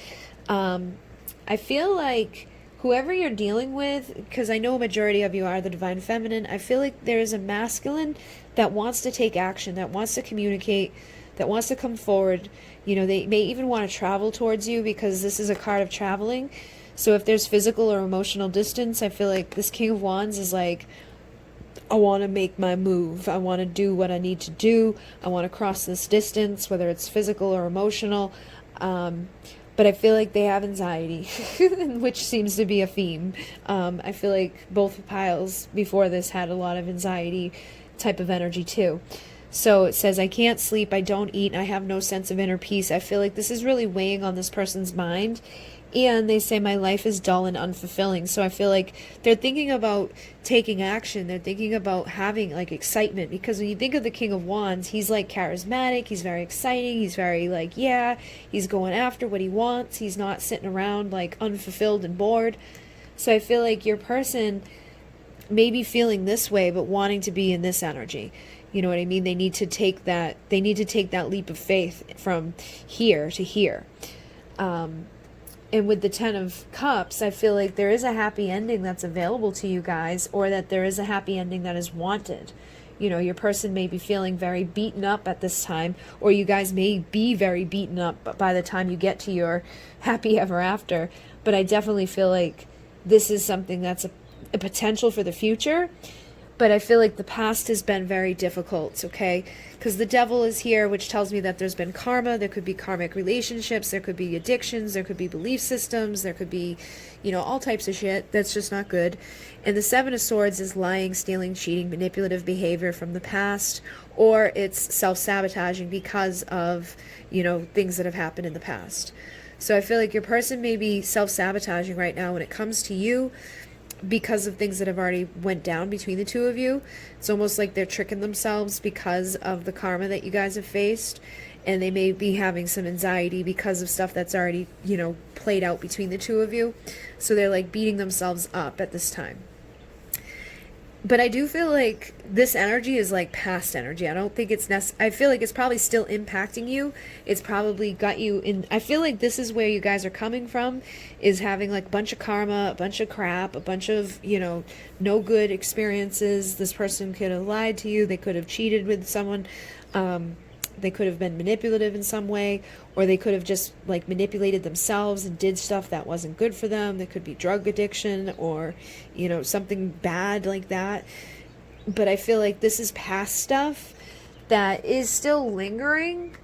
I feel like whoever you're dealing with, because I know a majority of you are the Divine Feminine, I feel like there is a masculine that wants to take action, that wants to communicate, that wants to come forward. You know, they may even want to travel towards you, because this is a card of traveling. So if there's physical or emotional distance, I feel like this King of Wands is like, I want to make my move. I want to do what I need to do. I want to cross this distance, whether it's physical or emotional. But I feel like they have anxiety, which seems to be a theme. I feel like both piles before this had a lot of anxiety type of energy too. So it says, I can't sleep, I don't eat, and I have no sense of inner peace. I feel like this is really weighing on this person's mind. And they say, my life is dull and unfulfilling. So I feel like they're thinking about taking action. They're thinking about having like excitement. Because when you think of the King of Wands, he's like charismatic. He's very exciting. He's very like, yeah, he's going after what he wants. He's not sitting around like unfulfilled and bored. So I feel like your person may be feeling this way, but wanting to be in this energy. You know what I mean? They need to take that leap of faith from here to here. And with the 10 of Cups, I feel like there is a happy ending that's available to you guys, or that there is a happy ending that is wanted. You know, your person may be feeling very beaten up at this time, or you guys may be very beaten up by the time you get to your happy ever after. But I definitely feel like this is something that's a potential for the future. But I feel like the past has been very difficult, okay? Because the Devil is here, which tells me that there's been karma. There could be karmic relationships. There could be addictions. There could be belief systems. There could be, you know, all types of shit that's just not good. And the 7 of Swords is lying, stealing, cheating, manipulative behavior from the past. Or it's self-sabotaging because of, you know, things that have happened in the past. So I feel like your person may be self-sabotaging right now when it comes to you, because of things that have already went down between the two of you. It's almost like they're tricking themselves because of the karma that you guys have faced, and they may be having some anxiety because of stuff that's already, you know, played out between the two of you. So they're like beating themselves up at this time. But I do feel like this energy is like past energy. I don't think it's I feel like it's probably still impacting you. It's probably got you in. I feel like this is where you guys are coming from, is having like a bunch of karma, a bunch of crap, a bunch of, you know, no good experiences. This person could have lied to you. They could have cheated with someone. they could have been manipulative in some way, or they could have just like manipulated themselves and did stuff that wasn't good for them. There could be drug addiction or, you know, something bad like that. But I feel like this is past stuff that is still lingering,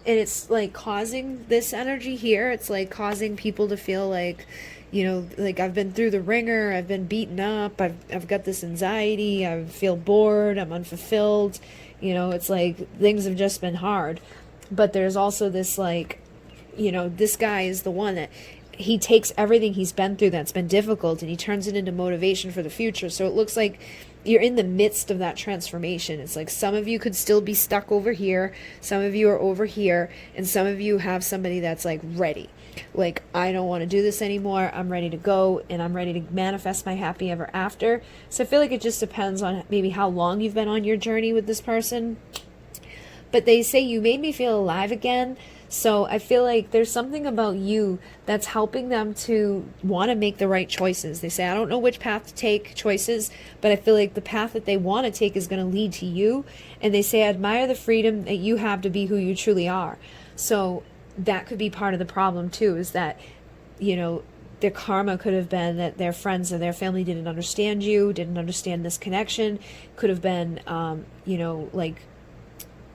and it's like causing this energy here. It's like causing people to feel like, you know, like I've been through the ringer, I've been beaten up, I've got this anxiety, I feel bored, I'm unfulfilled. You know, it's like things have just been hard. But there's also this like, you know, this guy is the one that he takes everything he's been through that's been difficult and he turns it into motivation for the future. So it looks like you're in the midst of that transformation. It's like some of you could still be stuck over here, some of you are over here, and some of you have somebody that's like ready. Like, I don't want to do this anymore, I'm ready to go, and I'm ready to manifest my happy ever after. So I feel like it just depends on maybe how long you've been on your journey with this person. But they say you made me feel alive again. So I feel like there's something about you that's helping them to want to make the right choices. They say, I don't know which path to take, choices, but I feel like the path that they want to take is going to lead to you. And they say, I admire the freedom that you have to be who you truly are. So that could be part of the problem too, is that, you know, their karma could have been that their friends or their family didn't understand you, didn't understand this connection. Could have been, you know, like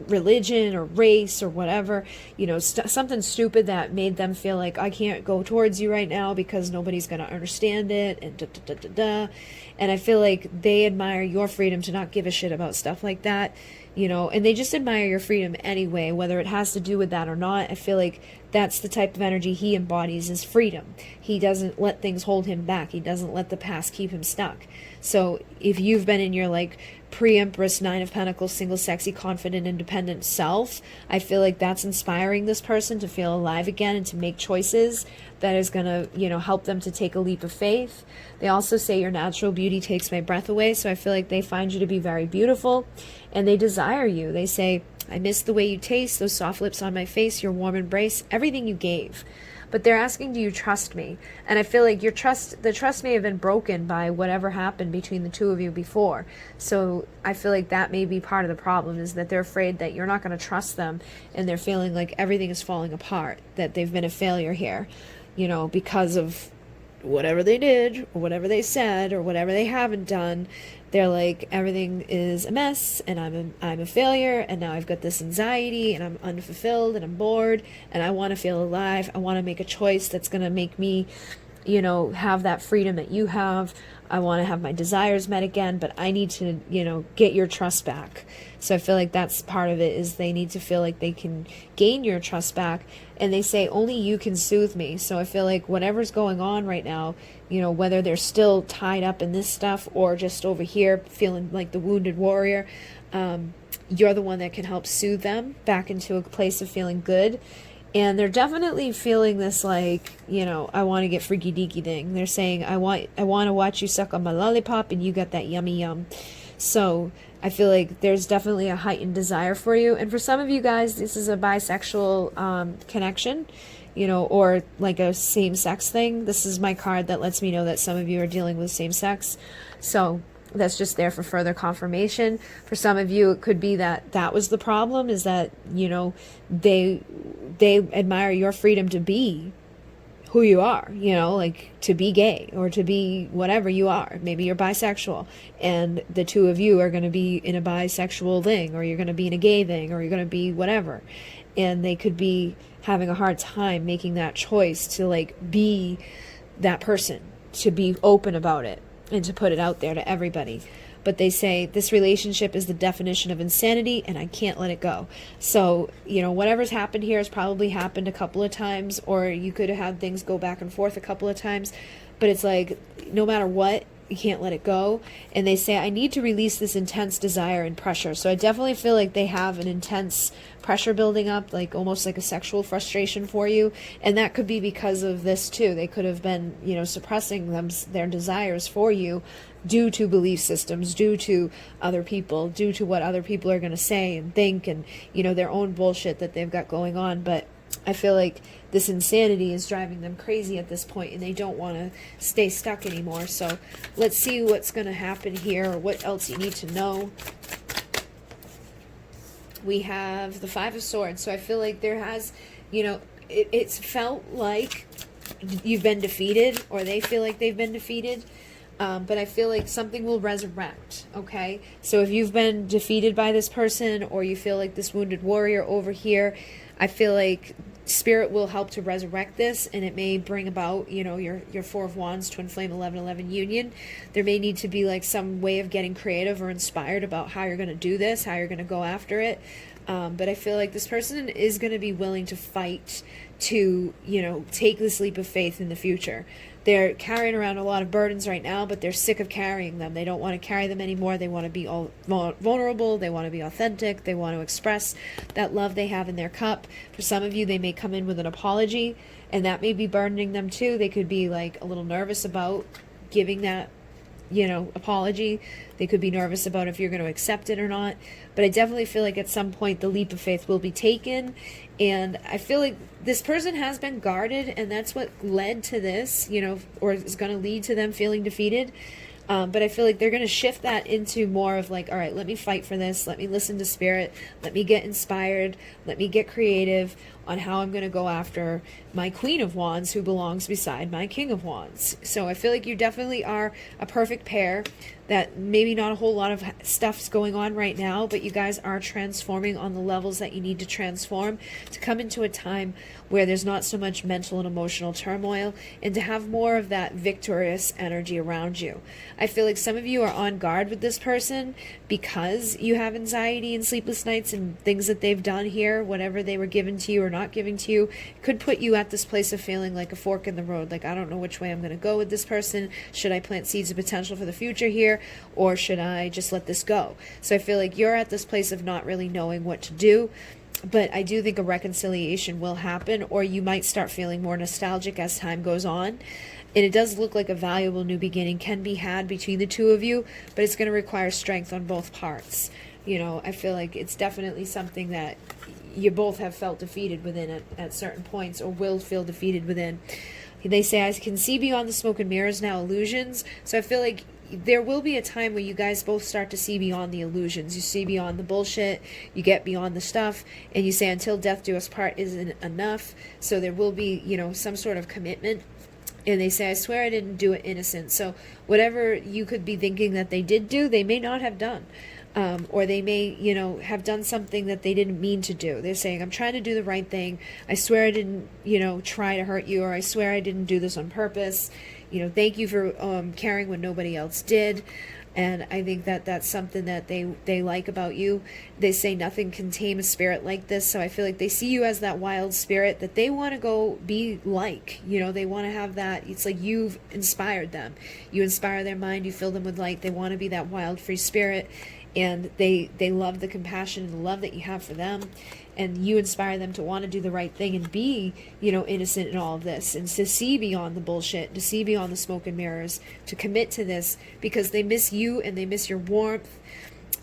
religion or race or whatever, you know, something stupid that made them feel like I can't go towards you right now because nobody's going to understand it, and da, da, da, da, da. And I feel like they admire your freedom to not give a shit about stuff like that, you know, and they just admire your freedom anyway, whether it has to do with that or not. I feel like that's the type of energy he embodies, is freedom. He doesn't let things hold him back. He doesn't let the past keep him stuck. So if you've been in your like pre-Empress, Nine of Pentacles, single, sexy, confident, independent self, I feel like that's inspiring this person to feel alive again and to make choices that is going to, you know, help them to take a leap of faith. They also say your natural beauty takes my breath away. So I feel like they find you to be very beautiful and they desire you. They say, I miss the way you taste, those soft lips on my face, your warm embrace, everything you gave. But they're asking, do you trust me? And I feel like the trust may have been broken by whatever happened between the two of you before. So I feel like that may be part of the problem, is that they're afraid that you're not going to trust them, and they're feeling like everything is falling apart, that they've been a failure here, you know, because of whatever they did or whatever they said or whatever they haven't done. They're like, everything is a mess and I'm a failure, and now I've got this anxiety and I'm unfulfilled and I'm bored and I want to feel alive. I want to make a choice that's going to make me, you know, have that freedom that you have. I want to have my desires met again, but I need to, you know, get your trust back. So I feel like that's part of it, is they need to feel like they can gain your trust back. And they say, only you can soothe me. So I feel like whatever's going on right now, you know, whether they're still tied up in this stuff or just over here feeling like the wounded warrior, you're the one that can help soothe them back into a place of feeling good. And they're definitely feeling this, like, you know, I want to get freaky deaky thing. They're saying, I want to watch you suck on my lollipop and you got that yummy yum. So I feel like there's definitely a heightened desire for you. And for some of you guys, this is a bisexual connection, you know, or like a same-sex thing. This is my card that lets me know that some of you are dealing with same-sex. So that's just there for further confirmation. For some of you, it could be that that was the problem, is that, you know, they admire your freedom to be who you are, you know, like to be gay or to be whatever you are. Maybe you're bisexual and the two of you are going to be in a bisexual thing, or you're going to be in a gay thing, or you're going to be whatever. And they could be having a hard time making that choice to like be that person, to be open about it and to put it out there to everybody. But they say this relationship is the definition of insanity and I can't let it go. So, you know, whatever's happened here has probably happened a couple of times, or you could have had things go back and forth a couple of times, but it's like, no matter what, you can't let it go. And they say, I need to release this intense desire and pressure. So I definitely feel like they have an intense pressure building up, like almost like a sexual frustration for you. And that could be because of this too. They could have been, you know, suppressing their desires for you due to belief systems, due to other people, due to what other people are going to say and think, and, you know, their own bullshit that they've got going on. But I feel like this insanity is driving them crazy at this point, and they don't want to stay stuck anymore. So let's see what's going to happen here, or what else you need to know. we have the Five of Swords. So I feel like there has, you know, it's felt like you've been defeated, or they feel like they've been defeated. But I feel like something will resurrect, okay? So if you've been defeated by this person, or you feel like this wounded warrior over here, I feel like Spirit will help to resurrect this, and it may bring about, you know, your Four of Wands, Twin Flame, 11-11 union. There may need to be like some way of getting creative or inspired about how you're going to do this, how you're going to go after it. But I feel like this person is going to be willing to fight to, you know, take this leap of faith in the future. They're carrying around a lot of burdens right now, but they're sick of carrying them. They don't want to carry them anymore. They want to be all vulnerable. They want to be authentic. They want to express that love they have in their cup. For some of you, they may come in with an apology, and that may be burdening them too. They could be like a little nervous about giving that, you know, apology. They could be nervous about if you're going to accept it or not. But I definitely feel like at some point the leap of faith will be taken. And I feel like this person has been guarded, and that's what led to this, you know, or is going to lead to them feeling defeated. But I feel like they're going to shift that into more of like, all right, let me fight for this. Let me listen to Spirit. Let me get inspired. Let me get creative on how I'm going to go after my Queen of Wands, who belongs beside my King of Wands. So I feel like you definitely are a perfect pair. That maybe not a whole lot of stuff's going on right now, but you guys are transforming on the levels that you need to transform to come into a time where there's not so much mental and emotional turmoil, and to have more of that victorious energy around you. I feel like some of you are on guard with this person because you have anxiety and sleepless nights and things that they've done here, whatever they were given to you or not giving to you, could put you at this place of feeling like a fork in the road. Like, I don't know which way I'm going to go with this person. Should I plant seeds of potential for the future here, or should I just let this go? So I feel like you're at this place of not really knowing what to do. But I do think a reconciliation will happen, or you might start feeling more nostalgic as time goes on. And it does look like a valuable new beginning can be had between the two of you, but it's going to require strength on both parts. You know, I feel like it's definitely something that you both have felt defeated within at certain points, or will feel defeated within. They say, I can see beyond the smoke and mirrors now illusions. So I feel like there will be a time where you guys both start to see beyond the illusions. You see beyond the bullshit, you get beyond the stuff, and you say until death do us part isn't enough. So there will be, you know, some sort of commitment. And they say, I swear I didn't do it innocent. So whatever you could be thinking that they did do, they may not have done. Or they may, you know, have done something that they didn't mean to do. They're saying, I'm trying to do the right thing. I swear I didn't, you know, try to hurt you, or I swear I didn't do this on purpose. You know, thank you for caring when nobody else did. And I think that that's something that they like about you. They say nothing can tame a spirit like this. So I feel like they see you as that wild spirit that they want to go be like. You know, they want to have that. It's like you've inspired them. You inspire their mind. You fill them with light. They want to be that wild, free spirit. And they love the compassion and the love that you have for them. And you inspire them to want to do the right thing and be, you know, innocent in all of this. And to see beyond the bullshit, to see beyond the smoke and mirrors, to commit to this because they miss you and they miss your warmth.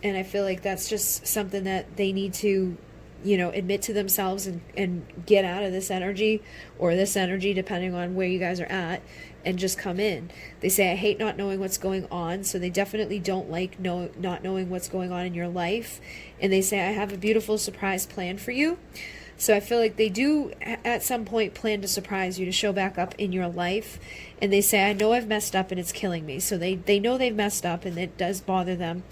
And I feel like that's just something that they need to, you know, admit to themselves and get out of this energy, or this energy, depending on where you guys are at, and just come in. They say, I hate not knowing what's going on. So they definitely don't like not knowing what's going on in your life. And they say, I have a beautiful surprise plan for you. So I feel like they do at some point plan to surprise you, to show back up in your life. And they say, I know I've messed up and it's killing me. So they know they've messed up and it does bother them.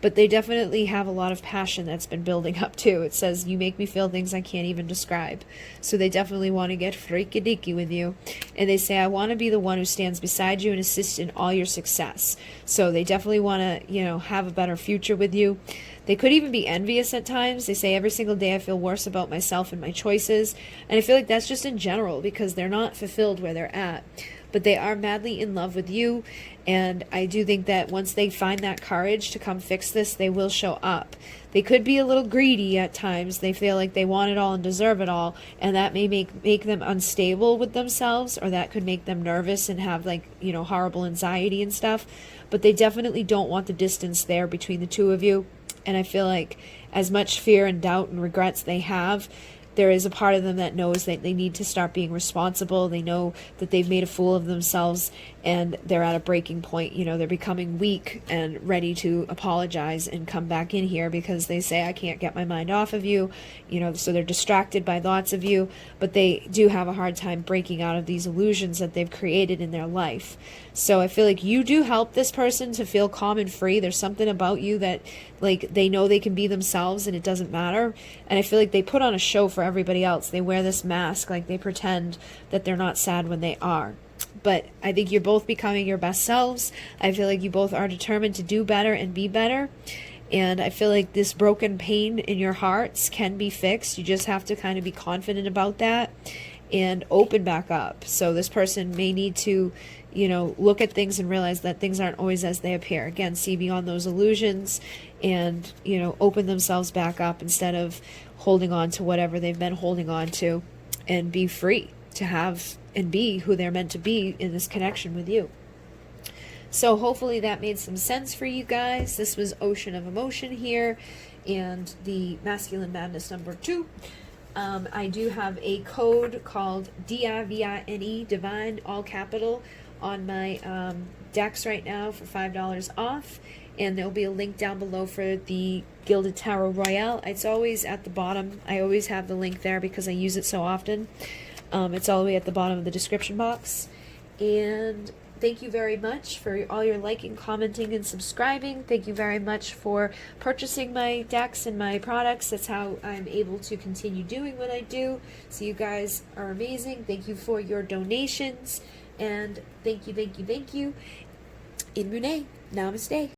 But they definitely have a lot of passion that's been building up too. It says, you make me feel things I can't even describe. So they definitely want to get freaky-deaky with you. And they say, I want to be the one who stands beside you and assists in all your success. So they definitely want to, you know, have a better future with you. They could even be envious at times. They say, every single day I feel worse about myself and my choices. And I feel like that's just in general because they're not fulfilled where they're at. But they are madly in love with you. And I do think that once they find that courage to come fix this, they will show up. They could be a little greedy at times. They feel like they want it all and deserve it all. And that may make them unstable with themselves, or that could make them nervous and have, like, you know, horrible anxiety and stuff. But they definitely don't want the distance there between the two of you. And I feel like as much fear and doubt and regrets they have, there is a part of them that knows that they need to start being responsible. They know that they've made a fool of themselves and they're at a breaking point. You know, they're becoming weak and ready to apologize and come back in here because they say, I can't get my mind off of you. You know, so they're distracted by thoughts of you, but they do have a hard time breaking out of these illusions that they've created in their life. So I feel like you do help this person to feel calm and free. There's something about you that, like, they know they can be themselves and it doesn't matter. And I feel like they put on a show for everybody else. They wear this mask, like they pretend that they're not sad when they are. But I think you're both becoming your best selves. I feel like you both are determined to do better and be better. And I feel like this broken pain in your hearts can be fixed. You just have to kind of be confident about that and open back up. So this person may need to, you know, look at things and realize that things aren't always as they appear. Again, see beyond those illusions and, you know, open themselves back up instead of holding on to whatever they've been holding on to, and be free to have and be who they're meant to be in this connection with you. So hopefully that made some sense for you guys. This was Ocean of Emotion here and the Masculine Madness number 2. I do have a code called DIVINE, Divine, all capital, on my decks right now for $5 off. And there'll be a link down below for the Gilded Tarot Royale. It's always at the bottom. I always have the link there because I use it so often. It's all the way at the bottom of the description box. And thank you very much for all your liking, commenting, and subscribing. Thank you very much for purchasing my decks and my products. That's how I'm able to continue doing what I do. So you guys are amazing. Thank you for your donations. And thank you, thank you, thank you. In Munay, namaste.